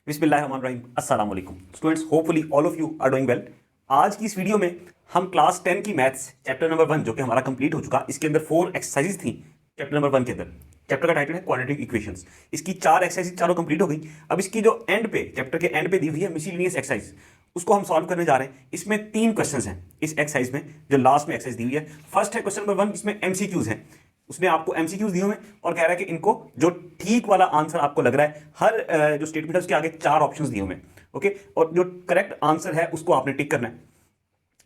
बिस्मिल्लाहिर्रहमानिर्रहीम, अस्सलाम वालेकुम students, hopefully all of you are doing well. आज की इस वीडियो में हम क्लास 10 की मैथ्स चैप्टर नंबर 1 जो कि हमारा कंप्लीट हो चुका, इसके अंदर 4 एक्सरसाइजेज थी चैप्टर नंबर 1 के अंदर। चैप्टर का टाइटल है क्वाड्रेटिक इक्वेशंस। इसकी 4 एक्सरसाइज चारों कंप्लीट हो गई। अब इसकी जो एंड पे चैप्टर के एंड पे दी हुई है मिसलिनियस एक्सरसाइज, उसको हम सॉल्व करने जा रहे हैं। इसमें 3 क्वेश्चंस हैं इस एक्सरसाइज में, जो लास्ट में एक्सरसाइज दी हुई है। फर्स्ट है क्वेश्चन नंबर 1, इसमें एमसीक्यूज हैं। उसने आपको एमसीक्यूज दिए हुए हैं और कह रहा है कि इनको जो ठीक वाला आंसर आपको लग रहा है, हर जो स्टेटमेंट है उसके आगे 4 ऑप्शंस दिए हुए हैं। ओके, और जो करेक्ट आंसर है उसको आपने टिक करना है।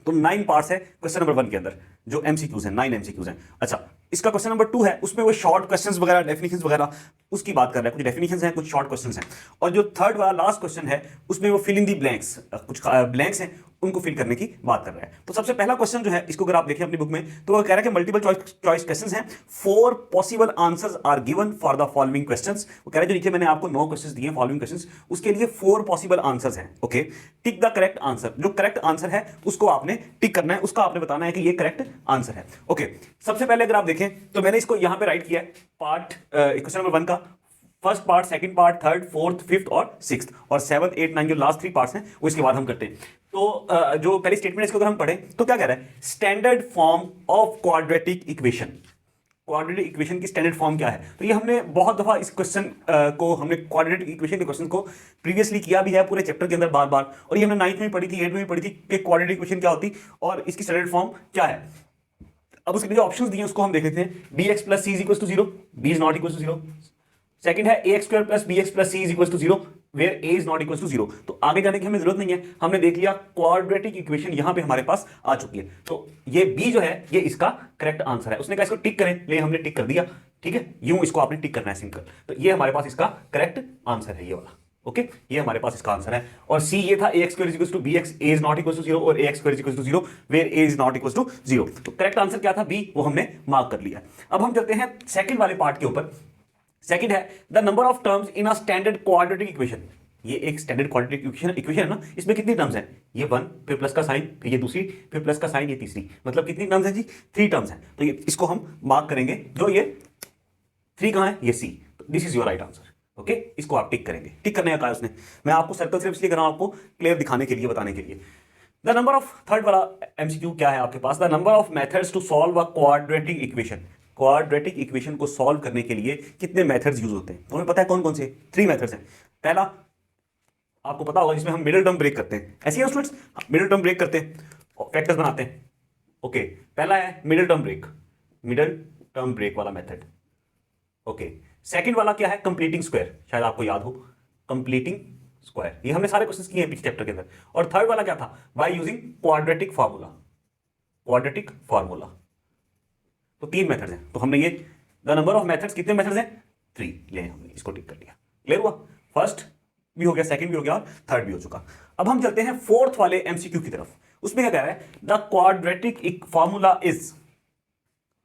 तो 9 पार्ट्स है क्वेश्चन नंबर 1 के अंदर, जो एमसीक्यूज हैं 9 एमसीक्यूज हैं। अच्छा, इसका क्वेश्चन नंबर 2 है, उसमें वो शॉर्ट क्वेश्चंस वगैरह, डेफिनेशंस वगैरह उसकी बात कर रहा है। कुछ डेफिनेशंस हैं, कुछ शॉर्ट क्वेश्चंस हैं। और जो थर्ड वाला लास्ट क्वेश्चन है उसमें वो फिल इन दी ब्लैंक्स, कुछ ब्लैंक्स हैं उनको फिल करने की बात कर रहा है। तो सबसे पहला क्वेश्चन जो है, इसको अगर आप देखें अपनी बुक में, तो वो कह रहा है कि मल्टीपल चॉइस क्वेश्चंस हैं। 4 possible answers are given for the following questions. वो कह रहा है जो नीचे मैंने आपको 9 क्वेश्चंस दिए फॉलोइंग क्वेश्चंस, उसके लिए 4 पॉसिबल आंसर्स हैं। Okay, tick the correct answer. जो करेक्ट आंसर है उसको आपने टिक करना है, उसका आपने बताना है कि ये करेक्ट आंसर है। ओके, सबसे पहले अगर आप देखें तो मैंने इसको यहां पे राइट किया है पार्ट क्वेश्चन नंबर 1 का। First part, second part, third, fourth, fifth और सिक्स्थ, और 7, 8, 9 जो लास्ट 3 पार्ट्स हैं वो इसके बाद हम करते हैं। तो जो पहली स्टेटमेंट है इसको अगर हम पढ़ें तो क्या कह रहा है, standard form of quadratic equation. Quadratic equation की स्टैंडर्ड फॉर्म क्या है? तो ये हमने बहुत दफा इस क्वेश्चन को, हमने क्वाड्रेटिक इक्वेशन के क्वेश्चन को प्रीवियसली किया भी है पूरे चैप्टर के अंदर बार बार। और ये हमने 9th में पढ़ी थी, 8th में पढ़ी थी कि क्वाड्रेटिक इक्वेशन क्या होती और इसकी स्टैंडर्ड फॉर्म क्या है। अब उसके लिए ऑप्शंस दिए उसको हम देख लेते हैं। B X plus C is equal to 0, B is not equal to 0। Second है A X square plus B X plus C is equal to 0 where A is not equal to 0। तो आगे जाने की हमें जरूरत नहीं है, हमने देख लिया क्वाड्रेटिक इक्वेशन यहां पे हमारे पास आ चुकी है। तो ये बी जो है ये इसका करेक्ट आंसर है। उसने कहा इसको टिक करें, ले हमने टिक कर दिया। ठीक है, यूं इसको आपने टिक करना है सिंपल। तो ये हमारे पास इसका करेक्ट आंसर है, ये वाला। ओके, ये हमारे पास इसका आंसर है। और सी ये था, A X square is equal to B X, A is not equal to 0 और A X square is equal to 0 where A is not equal to 0। तो करेक्ट आंसर क्या था, बी, वो हमने मार्क कर लिया। अब हम चलते हैं सेकंड वाले पार्ट के ऊपर। सेकंड है the number of terms in a standard quadratic equation. ये एक स्टैंडर्ड क्वाड्रेटिक इक्वेशन है ना, इसमें कितनी टर्म्स हैं? ये 1, फिर प्लस का साइन, फिर ये दूसरी, फिर प्लस का साइन, ये तीसरी। मतलब कितनी टर्म्स हैं जी? 3 टर्म्स हैं। तो ये इसको हम मार्क करेंगे। जो ये 3 कहां है? ये C. This is your right answer. Okay, इसको आप टिक करेंगे। टिक करने का कहा उसने, मैं आपको सर्कल सिर्फ इसलिए कर रहा हूं, आपको क्लियर दिखाने के लिए, बताने के लिए। द नंबर ऑफ, थर्ड वाला एमसीक्यू क्या है आपके पास, the number of methods to solve a quadratic equation. Quadratic equation को सॉल्व करने के लिए कितने मेथड्स यूज होते हैं? तुम्हें पता है कौन कौन से? 3 मेथड्स हैं। पहला आपको पता होगा, जिसमें हम मिडिल टर्म ब्रेक करते हैं। ऐसे ही स्टूडेंट्स, मिडिल टर्म ब्रेक करते हैं और फैक्टर्स बनाते हैं। ओके, पहला है middle term break, middle term break वाला मेथड। ओके, सेकंड वाला क्या है? कंप्लीटिंग स्क्वायर, शायद आपको याद हो, कंप्लीटिंग स्क्वायर। ये हमने सारे क्वेश्चंस किए हैं पिछले चैप्टर के अंदर। और थर्ड वाला क्या था? By using quadratic formula, quadratic formula. तो 3 मेथड्स हैं। तो हमने ये द नंबर ऑफ मेथड्स, कितने मेथड्स हैं? 3 ले, हमने इसको टिक कर लिया। क्लियर हुआ? फर्स्ट भी हो गया, सेकंड भी हो गया और थर्ड भी हो चुका। अब हम चलते हैं फोर्थ वाले एमसीक्यू की तरफ। उसमें क्या कह रहा है, द क्वाड्रेटिक फार्मूला इज।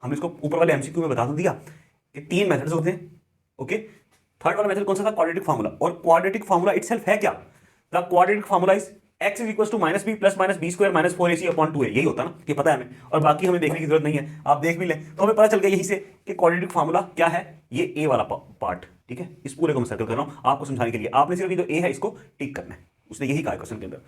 हम इसको ऊपर वाले एमसीक्यू में बता तो दिया कि 3 मेथड्स होते हैं। ओके, थर्ड वाला मेथड कौन सा था? Quadratic formula. और क्वाड्रेटिक फार्मूला इटसेल्फ है क्या? The quadratic formula is x is equal to minus b plus minus b square minus 4ac upon 2a। यही होता ना, ये पता है हमें, और बाकी हमें देखने की जरूरत नहीं है, आप देख भी लें तो हमें पता चल गया यहीं से कि क्वाड्रेटिक फार्मूला क्या है। ये a वाला पार्ट, ठीक है, इस पूरे को मैं सर्कल कर रहा हूं आपको समझाने के लिए। आपने सिर्फ ये जो a है इसको टिक करना है, उसने यही कहा क्वेश्चन के अंदर।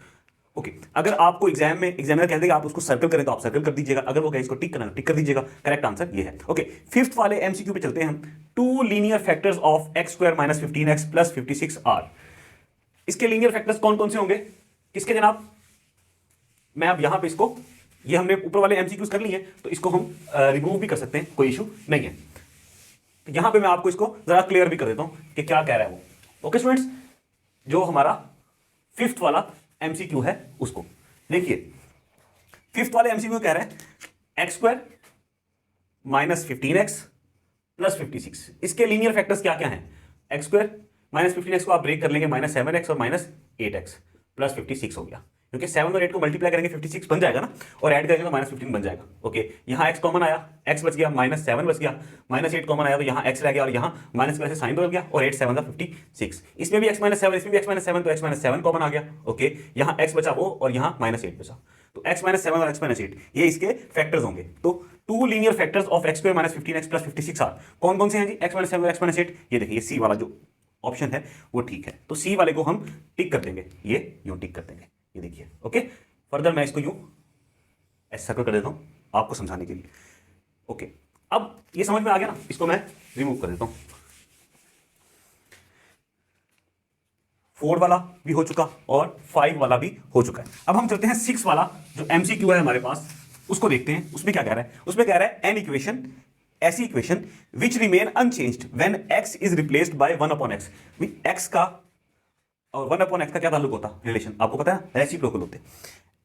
ओके, अगर आपको एग्जाम में एग्जामिनर कह देगा आप उसको सर्कल करें तो आप सर्कल कर दीजिएगा, अगर वो कहे इसको टिक करना टिक कर दीजिएगा। करेक्ट आंसर ये है। ओके, फिफ्थ वाले एमसीक्यू पे चलते हैं हम। 2 linear factors of x square minus 15x plus 56 are. इसके लीनियर फैक्टर्स कौन कौन से होंगे? किसके जनाब? मैं अब यहां पे इसको, ये हमने ऊपर वाले एमसीक्यूज कर लिए, तो इसको हम रिमूव भी कर सकते हैं, कोई इशू नहीं है। तो यहां पे मैं आपको इसको जरा क्लियर भी कर देता हूं कि क्या कह रहा है वो। ओके स्टूडेंट्स, जो हमारा फिफ्थ वाला एमसीक्यू है उसको देखिए। फिफ्थ वाले एमसीक्यू कह रहा है x square minus 15x plus 56। इसके लीनियर फैक्टर्स क्या क्या हैं? एक्स स्क्वायर माइनस 15x को आप ब्रेक कर लेंगे, माइनस 7x और माइनस 8x प्लस 56 हो गया, क्योंकि 7 और 8 को मल्टीप्लाई करेंगे 56 बन जाएगा ना, और ऐड करेंगे तो माइनस 15 बन जाएगा। ओके, यहाँ x कॉमन आया, x बच गया, माइनस 7 बच गया, माइनस 8 कॉमन आया तो यहाँ x रह गया, और यहाँ माइनस प्लस साइन बदल गया, और 8 7 56। इसमें भी x माइनस 7, इसमें भी x माइनस 7, तो x माइनस 7 कॉमन आ गया। ओके, यहाँ x बचा वो, और यहाँ माइनस 8 बचा, तो x माइनस 7 और x माइनस 8 ये इसके फैक्टर्स होंगे। तो 2 linear factors of x square minus 15x plus 56 are कौन कौन से हैं जी? x माइनस 7 और x माइनस 8। ये देखिए सी वाला जो ऑप्शन है वो ठीक है। तो सी वाले को हम टिक कर देंगे, ये यूं टिक कर देंगे, ये देखिए। ओके, फर्दर मैं इसको यूं ऐसे सर्कल कर देता हूं आपको समझाने के लिए। ओके, अब ये समझ में आ गया ना, इसको मैं रिमूव कर देता हूं। 4 वाला भी हो चुका और 5 वाला भी हो चुका है। अब हम चलते हैं 6 वाला जो एमसीक्यू है हमारे पास, उसको देखते हैं। उसमें क्या कह रहा है? उसमें कह रहा है एन इक्वेशन, ऐसी equation which remain unchanged when x is replaced by 1 upon x। x का और 1 अपॉन x का क्या ताल्लुक होता है? रिलेशन आपको पता है, रेसिप्रोकल होते हैं।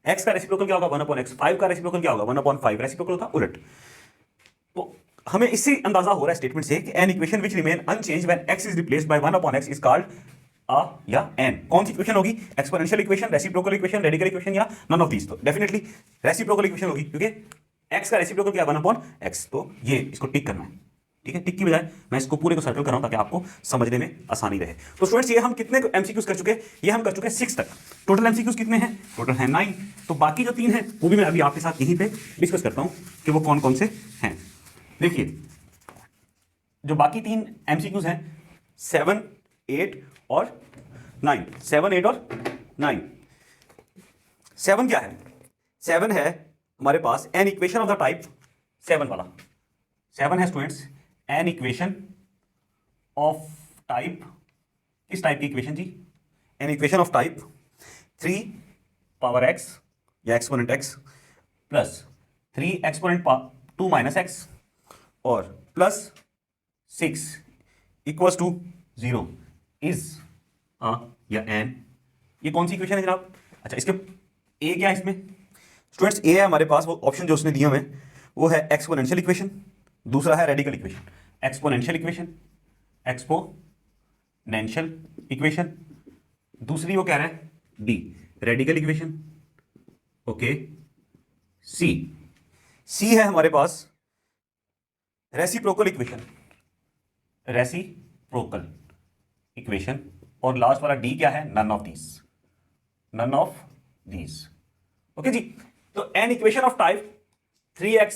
x का रेसिप्रोकल क्या होगा? 1 अपॉन x। 5 का रेसिप्रोकल क्या होगा? 1 अपॉन 5। रेसिप्रोकल होता उलट। तो हमें इससे अंदाजा हो रहा है स्टेटमेंट से कि an equation which remain unchanged when x is replaced by 1 upon x is called आ या एन। कौन सी इक्वेशन होगी? Exponential equation, reciprocal equation, radical equation या नन ऑफ दीस? तो डेफिनेटली रेसिप्रोकल इक्वेशन होगी, क्योंकि x का रेसिप्रोकल क्या? 1 अपॉन x। तो ये इसको टिक करना है, ठीक है। टिक की बजाय मैं इसको पूरे को सर्कल कर रहा हूं ताकि आपको समझने में आसानी रहे। तो स्टूडेंट्स, ये हम कितने एमसीक्यूज कर चुके हैं? ये हम कर चुके हैं 6 तक। टोटल एमसीक्यूज कितने हैं? टोटल है 9। तो बाकी जो 3 हैं वो भी मैं अभी आपके साथ यहीं पे डिस्कस करता हूं कि वो कौन कौन से हैं। देखिए, जो बाकी 3 एमसीक्यूज हैं 7, 8 और 9। 7, 8 और 9। 7 क्या है? 7 है हमारे पास an equation of the type 7 वाला। 7 है students an equation of type, किस टाइप की इक्वेशन जी? An equation of type 3 power x या exponent x plus 3 exponent 2 minus x और प्लस 6 इक्वल्स टू 0 इज या एन। ये कौन सी इक्वेशन है जनाब? अच्छा, इसके ए क्या है इसमें? स्टूडेंट्स, ए है हमारे पास वो ऑप्शन जो उसने दिया हमें, वो है एक्सपोनेंशियल इक्वेशन, दूसरा है radical equation. Exponential equation, exponential equation, दूसरी वो कह रहा है D radical equation. Okay, C, C है हमारे पास रेसिप्रोकल इक्वेशन, रेसिप्रोकल इक्वेशन, और लास्ट वाला डी क्या है? None of these, none of these. Okay जी। तो an equation of type 3x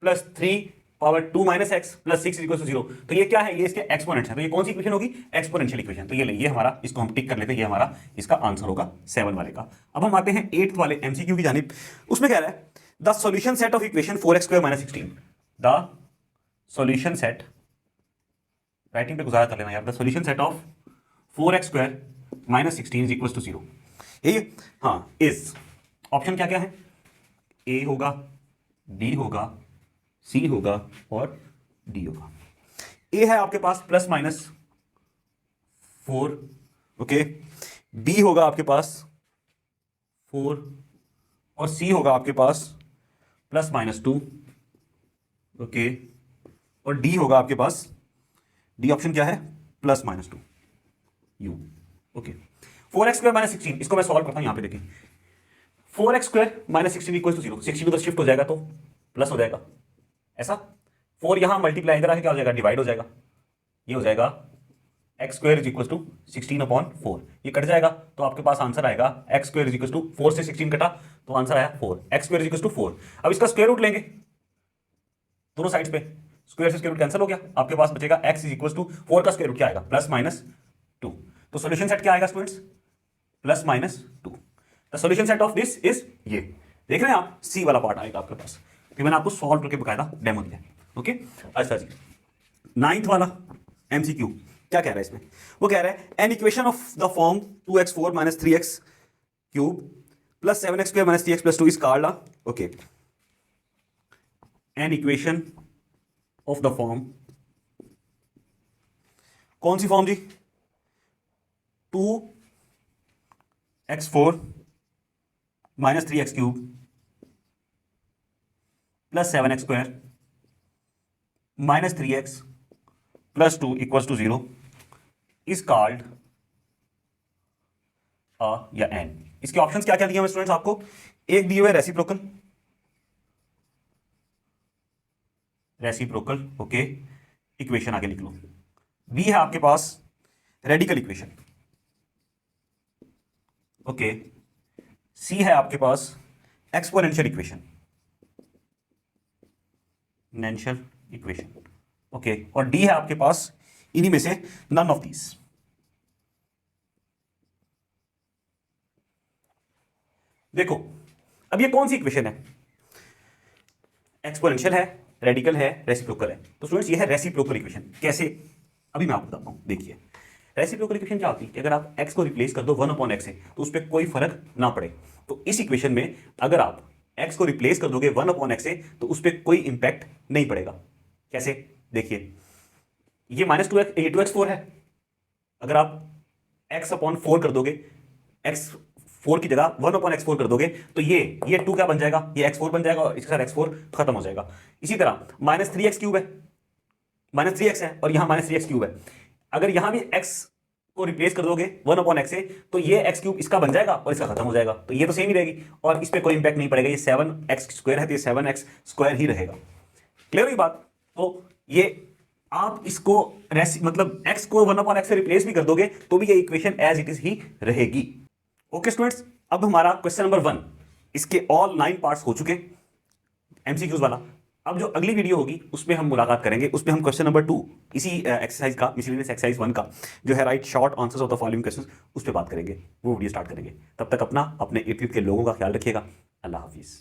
plus 3 power 2 minus X plus 6 equal to 0। तो ये क्या है? ये इसके एक्सपोनेंट्स है। तो ये कौन सी इक्वेशन होगी? Exponential equation. तो ये हमारा, इसको हम टिक कर लेते हैं, ये हमारा इसका आंसर होगा 7 वाले का। अब हम आते हैं 8th वाले एमसीक्यू की जानिब। उसमें कह रहा है the solution set of equation 4x square minus 16। The solution set, writing पे गुजारा कर लेना यार। The solution set of 4x square minus 16 equal to 0। यही, हाँ, इज ऑप्शन क्या क्या है? ए होगा, डी होगा, सी होगा और डी होगा। ए है आपके पास प्लस माइनस 4, ओके। बी होगा आपके पास 4 और सी होगा आपके पास प्लस माइनस 2, ओके। और डी होगा आपके पास, डी ऑप्शन क्या है? Plus minus 2 you, okay. 4x square minus 16, इसको मैं सॉल्व करता हूं। यहां पे देखिए, 4x square minus 16 equal to 0। 16 उधर शिफ्ट हो जाएगा तो प्लस हो जाएगा, ऐसा। 4 यहां मल्टीप्लाई इधर आके क्या हो जाएगा? डिवाइड हो जाएगा। ये हो जाएगा x square is equal to 16 upon 4। ये कट जाएगा तो आपके पास आंसर आएगा x square is equal to 4 से 16 कटा तो आंसर आया 4। X square is equal to 4। अब इसका स्क्वायर रूट लेंगे दोनों साइड्स पे, स्क्वायर से स्क्वायर रूट कैंसिल हो गया, आपके पास बचेगा x इज इक्वल टू 4 का स्क्वायर रूट क्या आएगा? Plus minus 2। तो सॉल्यूशन सेट क्या आएगा students? Plus minus 2। The solution set of this is ये, देख रहे हैं आप, सी वाला पार्ट आएगा आपके पास, कि मैंने आपको सॉल्व करके बकायदा डेमो दिया। ओके, अच्छा जी। 9th वाला एमसीक्यू क्या कह रहा है इसमें? वो कह रहा है an equation of the form 2x4 minus 3x cube plus 7x square minus 3x plus 2 is called, okay, an equation of the form, कौन सी फॉर्म जी? 2x4 minus 3x cube plus 7x square minus 3x plus 2 equals to 0 is called या an. इसके options क्या क्या दिए हैं students आपको? एक दिए हुए रेसिप्रोकल, रेसिप्रोकल, ओके, इक्वेशन आगे लिख लो। बी है आपके पास रेडिकल इक्वेशन, ओके। सी है आपके पास exponential equation, exponential equation, okay. और डी है आपके पास इन्हीं में से नन ऑफ दीज, देखो अब ये कौन सी इक्वेशन है, एक्सपोनेंशियल है, रेडिकल है, रेसिप्रोकल है। तो स्टूडेंट्स ये है रेसिप्रोकल इक्वेशन। कैसे, अभी मैं आपको बताता हूं। देखिए रेसिप्रोकल इक्वेशन क्या होती है कि अगर आप x को रिप्लेस कर दो 1/x से तो उस पर कोई फर्क ना पड़े। तो इस इक्वेशन में अगर आप x को रिप्लेस कर दोगे 1/x से तो उस पर कोई इंपैक्ट नहीं पड़ेगा। कैसे, देखिए ये -2x4 है। अगर आप x/4 कर दोगे, x4 की जगह 1/x4 कर दोगे तो ये 2 क्या बन जाएगा, ये x4 बन जाएगा और इसके साथ x4 खत्म हो जाएगा। इसी तरह -3x³ है, -3x है और यहां -3x³ है। अगर यहां भी x को रिप्लेस कर दोगे 1/x से तो ये x³ इसका बन जाएगा और इसका खत्म हो जाएगा। तो ये तो सेम ही रहेगी और इस पर कोई इंपैक्ट नहीं पड़ेगा। ये 7x² है तो ये 7x² ही रहेगा। क्लियर हुई बात। तो ये आप इसको मतलब x को 1/x से रिप्लेस भी कर दोगे तो भी ये इक्वेशन एज इट इज ही रहेगी। ओके स्टूडेंट्स, अब हमारा क्वेश्चन नंबर 1 इसके ऑल 9 पार्ट्स हो चुके एमसीक्यूज वाला। अब जो अगली वीडियो होगी उसमें हम मुलाकात करेंगे, उसमें हम क्वेश्चन नंबर 2 इसी एक्सरसाइज का, मिसलेनियस एक्सरसाइज 1 का जो है right short answers of the following questions, उस पर बात करेंगे। वो वीडियो स्टार्ट करेंगे। तब तक अपने इर्द गिर्द के लोगों का ख्याल रखिएगा। अल्लाह हाफिज़।